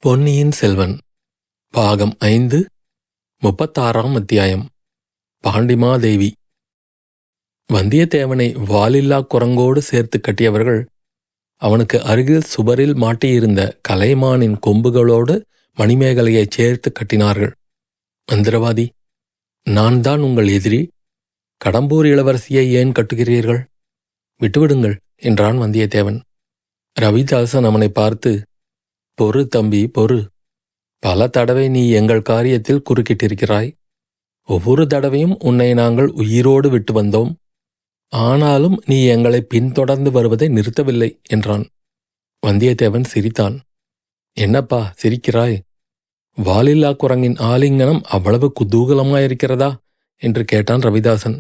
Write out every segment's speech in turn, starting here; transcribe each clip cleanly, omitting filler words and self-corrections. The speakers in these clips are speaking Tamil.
பொன்னியின் செல்வன் பாகம் 5 36ஆம் அத்தியாயம். பாண்டிமாதேவி. வந்தியத்தேவனை வாலில்லா குரங்கோடு சேர்த்து கட்டியவர்கள் அவனுக்கு அருகில் சுவரில் மாட்டியிருந்த கலைமானின் கொம்புகளோடு மணிமேகலையைச் சேர்த்து கட்டினார்கள். மந்திரவாதி, நான் தான் உங்கள் எதிரி. கடம்பூர் இளவரசியை ஏன் கட்டுகிறீர்கள்? விட்டுவிடுங்கள் என்றான் வந்தியத்தேவன். ரவிதாசன் அவனை பார்த்து, பொறு தம்பி, பொறு. பல தடவை நீ எங்கள் காரியத்தில் குறுக்கிட்டிருக்கிறாய். ஒவ்வொரு தடவையும் உன்னை நாங்கள் உயிரோடு விட்டு வந்தோம். ஆனாலும் நீ எங்களை பின்தொடர்ந்து வருவதை நிறுத்தவில்லை என்றான். வந்தியத்தேவன் சிரித்தான். என்னப்பா சிரிக்கிறாய்? வாலில்லா குரங்கின் ஆலிங்கனம் அவ்வளவு குதூகலமாயிருக்கிறதா என்று கேட்டான் ரவிதாசன்.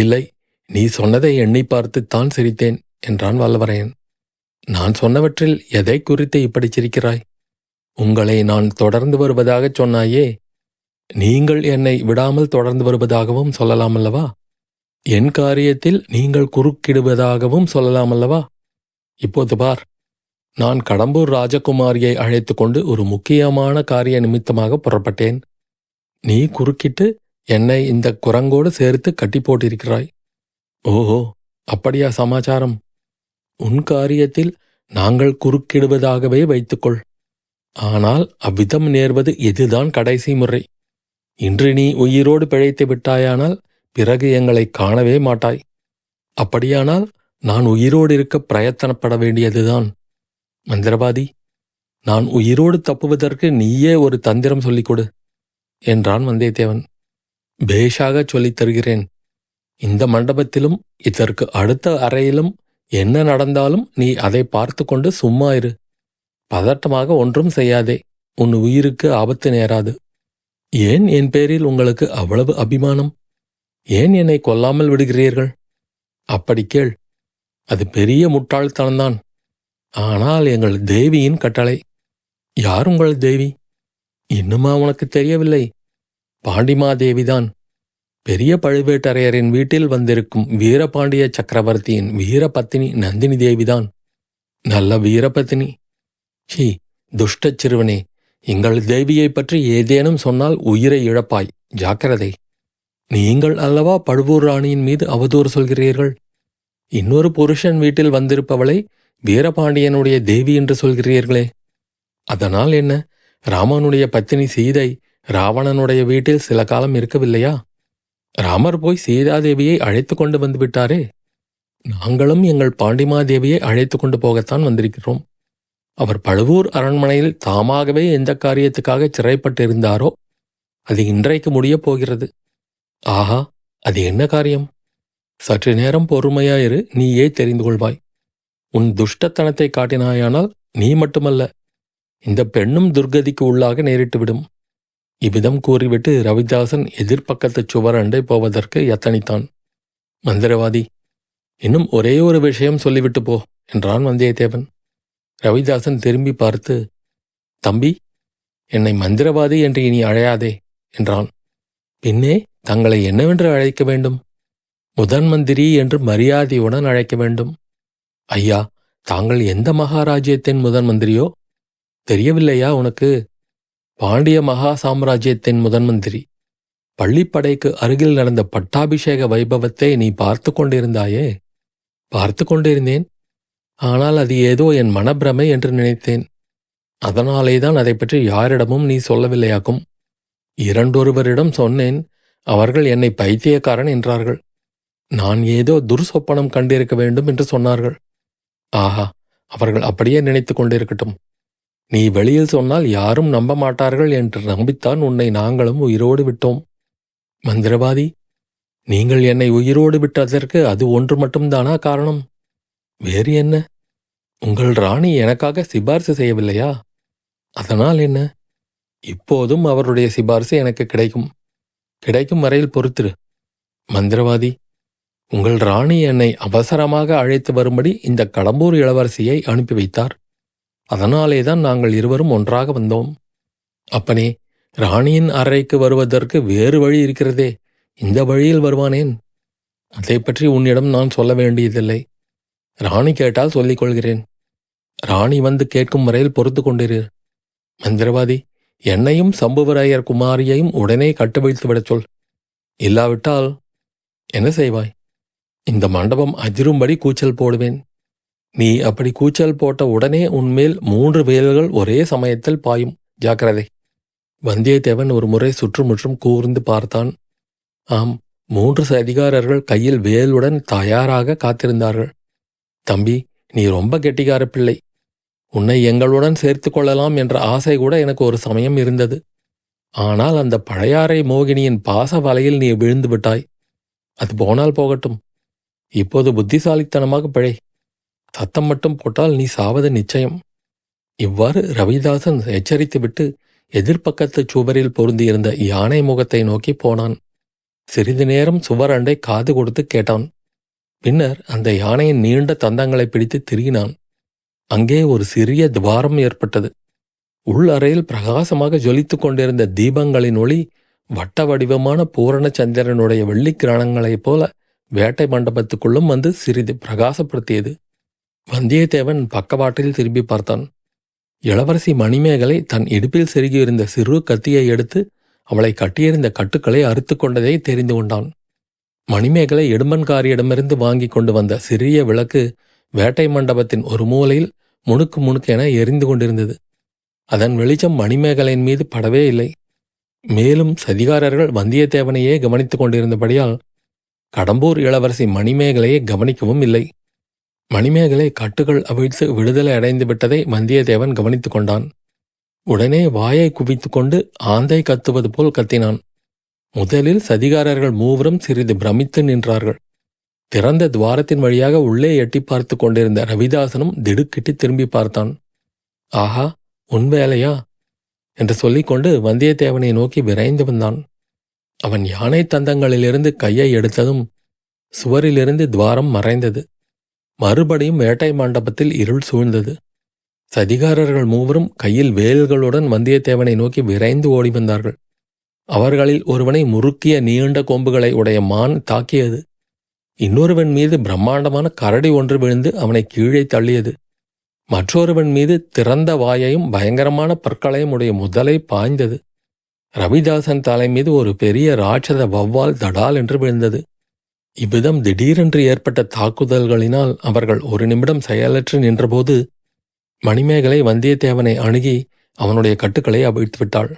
இல்லை, நீ சொன்னதை எண்ணி பார்த்துத்தான் சிரித்தேன் என்றான் வல்லவரையன். நான் சொன்னவற்றில் எதை குறித்து இப்படி சிரிக்கிறாய்? உங்களை நான் தொடர்ந்து வருவதாகச் சொன்னாயே. நீங்கள் என்னை விடாமல் தொடர்ந்து வருவதாகவும் சொல்லலாமல்லவா? என் காரியத்தில் நீங்கள் குறுக்கிடுவதாகவும் சொல்லலாமல்லவா? இப்போது பார், நான் கடம்பூர் ராஜகுமாரியை அழைத்து கொண்டு ஒரு முக்கியமான காரிய நிமித்தமாக புறப்பட்டேன். நீ குறுக்கிட்டு என்னை இந்த குரங்கோடு சேர்த்து கட்டி போட்டிருக்கிறாய். ஓஹோ, அப்படியா சமாச்சாரம்? உன் காரியத்தில் நாங்கள் குறுக்கிடுவதாகவே வைத்துக்கொள். ஆனால் அவ்விதம் நேர்வது இதுதான் கடைசி முறை. இன்று நீ உயிரோடு பிழைத்து விட்டாயானால் பிறகு எங்களை காணவே மாட்டாய். அப்படியானால் நான் உயிரோடு இருக்க பிரயத்தனப்பட வேண்டியதுதான். மந்திரவாதி, நான் உயிரோடு தப்புவதற்கு நீயே ஒரு தந்திரம் சொல்லிக் கொடு என்றான் வந்தியத்தேவன். பேஷாகச் சொல்லித் தருகிறேன். இந்த மண்டபத்திலும் இதற்கு அடுத்த அறையிலும் என்ன நடந்தாலும் நீ அதை பார்த்து கொண்டு சும்மா இரு. பதட்டமாக ஒன்றும் செய்யாதே. உன் உயிருக்கு ஆபத்து நேராது. ஏன் என் பேரில் உங்களுக்கு அவ்வளவு அபிமானம்? ஏன் என்னை கொல்லாமல் விடுகிறீர்கள்? அப்படி கேள். அது பெரிய முட்டாள்தனம்தான். ஆனால் எங்கள் தேவியின் கட்டளை. யார் உங்கள் தேவி? இன்னுமா உனக்கு தெரியவில்லை? பாண்டிமாதேவிதான். பெரிய பழுவேட்டரையரின் வீட்டில் வந்திருக்கும் வீரபாண்டிய சக்கரவர்த்தியின் வீரபத்தினி நந்தினி தேவிதான். நல்ல வீரபத்தினி. சீ, துஷ்டச் சிறுவனே, எங்கள் தேவியை பற்றி ஏதேனும் சொன்னால் உயிரை இழப்பாய். ஜாக்கிரதை. நீங்கள் அல்லவா பழுவூர் ராணியின் மீது அவதூறு சொல்கிறீர்கள். இன்னொரு புருஷன் வீட்டில் வந்திருப்பவளை வீரபாண்டியனுடைய தேவி என்று சொல்கிறீர்களே. அதனால் என்ன? ராமனுடைய பத்தினி சீதை ராவணனுடைய வீட்டில் சில காலம் இருக்கவில்லையா? ராமர் போய் சீதாதேவியை அழைத்து கொண்டு வந்து விட்டாரே. நாங்களும் எங்கள் பாண்டிமாதேவியை அழைத்து கொண்டு போகத்தான் வந்திருக்கிறோம். அவர் பழுவூர் அரண்மனையில் தாமாகவே எந்த காரியத்துக்காக சிறைப்பட்டிருந்தாரோ அது இன்றைக்கு முடியப் போகிறது. ஆஹா, அது என்ன காரியம்? சற்று நேரம் பொறுமையாயிரு, நீயே தெரிந்து கொள்வாய். உன் துஷ்டத்தனத்தை காட்டினாயானால் நீ மட்டுமல்ல, இந்த பெண்ணும் துர்கதிக்கு உள்ளாக நேரிட்டுவிடும். இவ்விதம் கூறிவிட்டு ரவிதாசன் எதிர்பக்கத்துச் சுவர் அண்டை போவதற்கு எத்தனித்தான். மந்திரவாதி, இன்னும் ஒரே ஒரு விஷயம் சொல்லிவிட்டு போ என்றான் வந்தியத்தேவன். ரவிதாசன் திரும்பி பார்த்து, தம்பி, என்னை மந்திரவாதி என்று இனி அழையாதே என்றான். பின்னே தங்களை என்னவென்று அழைக்க வேண்டும்? முதன் மந்திரி என்று மரியாதையுடன் அழைக்க வேண்டும். ஐயா, தாங்கள் எந்த மகாராஜ்யத்தின் முதன் மந்திரியோ தெரியவில்லையா உனக்கு? பாண்டிய மகா சாம்ராஜ்யத்தின் முதன் மந்திரி. பள்ளிப்படைக்கு அருகில் நடந்த பட்டாபிஷேக வைபவத்தை நீ பார்த்து கொண்டிருந்தாயே. பார்த்து கொண்டிருந்தேன். ஆனால் அது ஏதோ என் மனப்பிரமை என்று நினைத்தேன். அதனாலேதான் அதை பற்றி யாரிடமும் நீ சொல்லவில்லையாக்கும். இரண்டொருவரிடம் சொன்னேன். அவர்கள் என்னை பைத்தியக்காரன் என்றார்கள். நான் ஏதோ துர்சொப்பனம் கண்டிருக்க வேண்டும் என்று சொன்னார்கள். ஆஹா, அவர்கள் அப்படியே நினைத்து கொண்டிருக்கட்டும். நீ வெளியில் சொன்னால் யாரும் நம்ப மாட்டார்கள் என்று நம்பித்தான் உன்னை நாங்களும் உயிரோடு விட்டோம். மந்திரவாதி, நீங்கள் என்னை உயிரோடு விட்டதற்கு அது ஒன்று மட்டும்தானா காரணம்? வேறு என்ன? உங்கள் ராணி எனக்காக சிபார்சு செய்யவில்லையா? அதனால் என்ன? இப்போதும் அவருடைய சிபார்சு எனக்கு கிடைக்கும். கிடைக்கும் வரையில் பொறுத்திரு. மந்திரவாதி, உங்கள் ராணி என்னை அவசரமாக அழைத்து வரும்படி இந்த கடம்பூர் இளவரசியை அனுப்பி வைத்தார். அதனாலேதான் நாங்கள் இருவரும் ஒன்றாக வந்தோம். அப்பனே, ராணியின் அறைக்கு வருவதற்கு வேறு வழி இருக்கிறதே. இந்த வழியில் வருவானேன்? அதை பற்றி உன்னிடம் நான் சொல்ல வேண்டியதில்லை. ராணி கேட்டால் சொல்லிக் கொள்கிறேன். ராணி வந்து கேட்கும் வரையில் பொறுத்து கொண்டிரு. மந்திரவாதி, என்னையும் சம்புவராயர் குமாரியையும் உடனே கட்டுவிழ்த்து விடச் சொல். இல்லாவிட்டால் என்ன செய்வாய்? இந்த மண்டபம் அதிரும்படி கூச்சல் போடுவேன். நீ அப்படி கூச்சல் போட்ட உடனே உன்மேல் 3 வேல்கள் ஒரே சமயத்தில் பாயும். ஜாக்கிரதை. வந்தியத்தேவன் ஒரு முறை சுற்றுமுற்றும் கூர்ந்து பார்த்தான். ஆம், 3 சதிகாரர்கள் கையில் வேலுடன் தயாராக காத்திருந்தார்கள். தம்பி, நீ ரொம்ப கெட்டிக்கார பிள்ளை. உன்னை எங்களுடன் சேர்த்து கொள்ளலாம் என்ற ஆசை கூட எனக்கு ஒரு சமயம் இருந்தது. ஆனால் அந்த பழையாறை மோகினியின் பாச வலையில் நீ விழுந்து விட்டாய். அது போனால் போகட்டும். இப்போது புத்திசாலித்தனமாக பிழை. சத்தம் மட்டும் போட்டால் நீ சாவது நிச்சயம். இவ்வாறு ரவிதாசன் எச்சரித்துவிட்டு எதிர்ப்பக்கத்து சுவரில் பொருந்தியிருந்த யானை முகத்தை நோக்கி போனான். சிறிது நேரம் சுவர் அண்டை காது கொடுத்து கேட்டான். பின்னர் அந்த யானையின் நீண்ட தந்தங்களை பிடித்து திருகினான். அங்கே ஒரு சிறிய துவாரம் ஏற்பட்டது. உள் அறையில் பிரகாசமாக ஜொலித்துக் கொண்டிருந்த தீபங்களின் ஒளி வட்ட வடிவமான பூரண சந்திரனுடைய வெள்ளிக்கிரணங்களைப் போல வேட்டை மண்டபத்துக்குள்ளும் வந்து சிறிது பிரகாசப்படுத்தியது. வந்தியத்தேவன் பக்கவாட்டில் திரும்பி பார்த்தான். இளவரசி மணிமேகலை தன் இடுப்பில் செருகியிருந்த சிறு கத்தியை எடுத்து அவளை கட்டியிருந்த கட்டுக்களை அறுத்து கொண்டதை தெரிந்து கொண்டான். மணிமேகலை இடும்பன்காரியிடமிருந்து வாங்கி கொண்டு வந்த சிறிய விளக்கு வேட்டை மண்டபத்தின் ஒரு மூலையில் முணுக்கு முணுக்கென எரிந்து கொண்டிருந்தது. அதன் வெளிச்சம் மணிமேகலையின் மீது படவே இல்லை. மேலும் சதிகாரர்கள் வந்தியத்தேவனையே கவனித்துக் கொண்டிருந்தபடியால் கடம்பூர் இளவரசி மணிமேகலையை கவனிக்கவும் இல்லை. மணிமேகலை கட்டுகள் அவிழ்த்து விடுதலை அடைந்து விட்டதை வந்தியத்தேவன் கவனித்துக் கொண்டான். உடனே வாயை குவித்து கொண்டு ஆந்தை கத்துவது போல் கத்தினான். முதலில் சதிகாரர்கள் மூவரும் சிறிது பிரமித்து நின்றார்கள். திறந்த துவாரத்தின் வழியாக உள்ளே எட்டி பார்த்து கொண்டிருந்த ரவிதாசனும் திடுக்கிட்டு திரும்பி பார்த்தான். ஆஹா, உன் வேலையா என்று சொல்லிக்கொண்டு வந்தியத்தேவனை நோக்கி விரைந்து வந்தான். அவன் யானை தந்தங்களிலிருந்து கையை எடுத்ததும் சுவரிலிருந்து துவாரம் மறைந்தது. மறுபடியும் வேட்டை மண்டபத்தில் இருள் சூழ்ந்தது. சதிகாரர்கள் மூவரும் கையில் வேல்களுடன் வந்தியத்தேவனை நோக்கி விரைந்து ஓடி வந்தார்கள். அவர்களில் ஒருவனை முறுக்கிய நீண்ட கொம்புகளை உடைய மான் தாக்கியது. இன்னொருவன் மீது பிரம்மாண்டமான கரடி ஒன்று விழுந்து அவனை கீழே தள்ளியது. மற்றொருவன் மீது திறந்த வாயையும் பயங்கரமான பற்களையும் உடைய முதலை பாய்ந்தது. ரவிதாசன் தலை மீது ஒரு பெரிய ராட்சத வௌவால் தடால் என்று விழுந்தது. இவ்விதம் திடீரென்று ஏற்பட்ட தாக்குதல்களினால் அவர்கள் ஒரு நிமிடம் செயலற்று நின்றபோது மணிமேகலை வந்தியத்தேவனை அணுகி அவனுடைய கட்டுக்களை அவிழ்த்து விட்டாள்.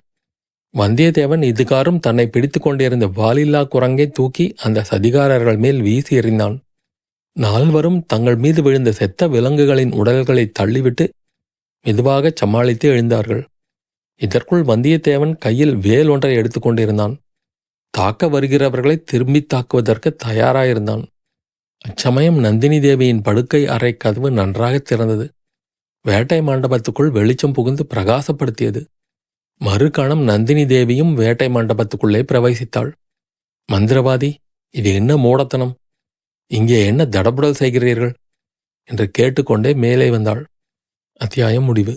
வந்தியத்தேவன் இதுகாரும் தன்னை பிடித்து கொண்டிருந்த வாலில்லா குரங்கை தூக்கி அந்த சதிகாரர்கள் மேல் வீசி எறிந்தான். நால்வரும் தங்கள் மீது விழுந்த செத்த விலங்குகளின் உடல்களை தள்ளிவிட்டு மெதுவாகச் சமாளித்து எழுந்தார்கள். இதற்குள் வந்தியத்தேவன் கையில் வேல் ஒன்றை எடுத்துக்கொண்டிருந்தான். தாக்க வருகிறவர்களை திரும்பி தாக்குவதற்கு தயாராயிருந்தான். அச்சமயம் நந்தினி தேவியின் படுக்கை அறை கதவு நன்றாக திறந்தது. வேட்டை மண்டபத்துக்குள் வெளிச்சம் புகுந்து பிரகாசப்படுத்தியது. மறுகணம் நந்தினி தேவியும் வேட்டை மண்டபத்துக்குள்ளே பிரவேசித்தாள். மந்திரவாதி, இது என்ன மூடத்தனம்? இங்கே என்ன தடபுடல் செய்கிறீர்கள் என்று கேட்டுக்கொண்டே மேலே வந்தாள். அத்தியாயம் முடிவு.